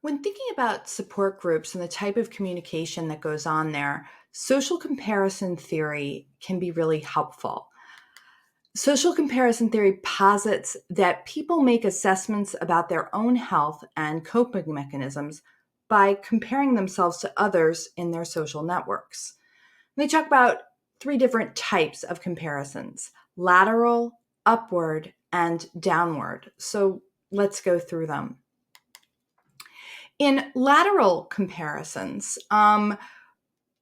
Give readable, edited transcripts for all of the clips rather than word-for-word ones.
When thinking about support groups and the type of communication that goes on there, social comparison theory can be really helpful. Social comparison theory posits that people make assessments about their own health and coping mechanisms by comparing themselves to others in their social networks. They talk about three different types of comparisons: lateral, upward, and downward. So let's go through them. In lateral comparisons,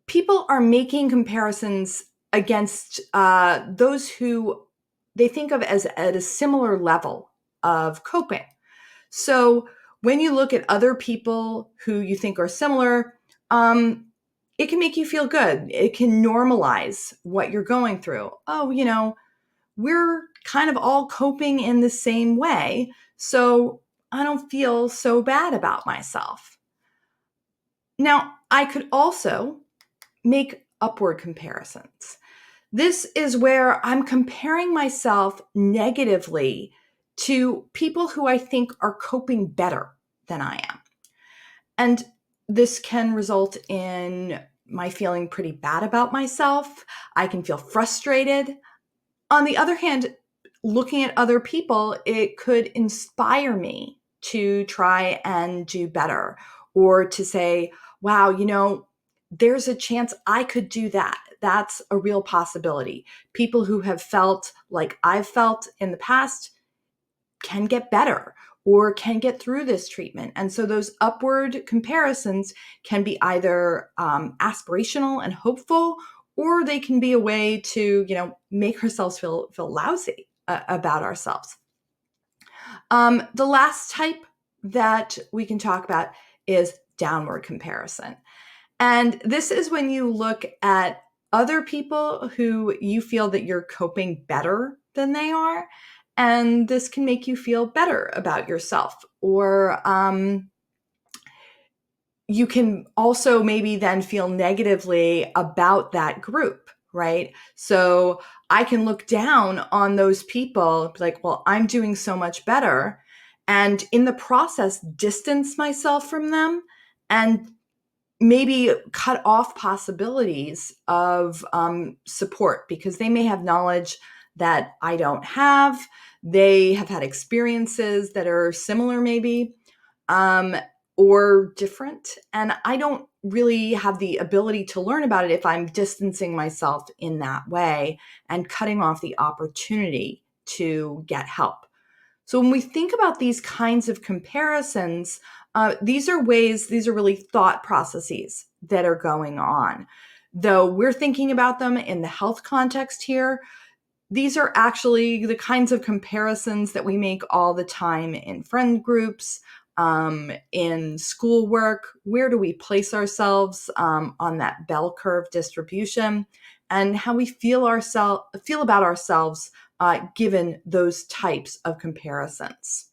people are making comparisons against those who they think of as at a similar level of coping. So when you look at other people who you think are similar, um, it can make you feel good. It can normalize what you're going through. Oh, we're kind of all coping in the same way. So I don't feel so bad about myself. Now, I could also make upward comparisons. This is where I'm comparing myself negatively to people who I think are coping better than I am. And this can result in my feeling pretty bad about myself. I can feel frustrated. On the other hand, looking at other people, it could inspire me to try and do better or to say, wow, there's a chance I could do that. That's a real possibility. People who have felt like I've felt in the past can get better or can get through this treatment. And so those upward comparisons can be either aspirational and hopeful, or they can be a way to, make ourselves feel lousy about ourselves. The last type that we can talk about is downward comparison. And this is when you look at other people who you feel that you're coping better than they are. And this can make you feel better about yourself. Or you can also maybe then feel negatively about that group, right? So I can look down on those people, like, well, I'm doing so much better. And in the process, distance myself from them and maybe cut off possibilities of support because they may have knowledge that I don't have. They have had experiences that are similar, maybe, um, or different. And I don't really have the ability to learn about it if I'm distancing myself in that way and cutting off the opportunity to get help. So when we think about these kinds of comparisons, these are really thought processes that are going on. Though we're thinking about them in the health context here, these are actually the kinds of comparisons that we make all the time in friend groups, in schoolwork. Where do we place ourselves on that bell curve distribution, and how we feel about ourselves given those types of comparisons.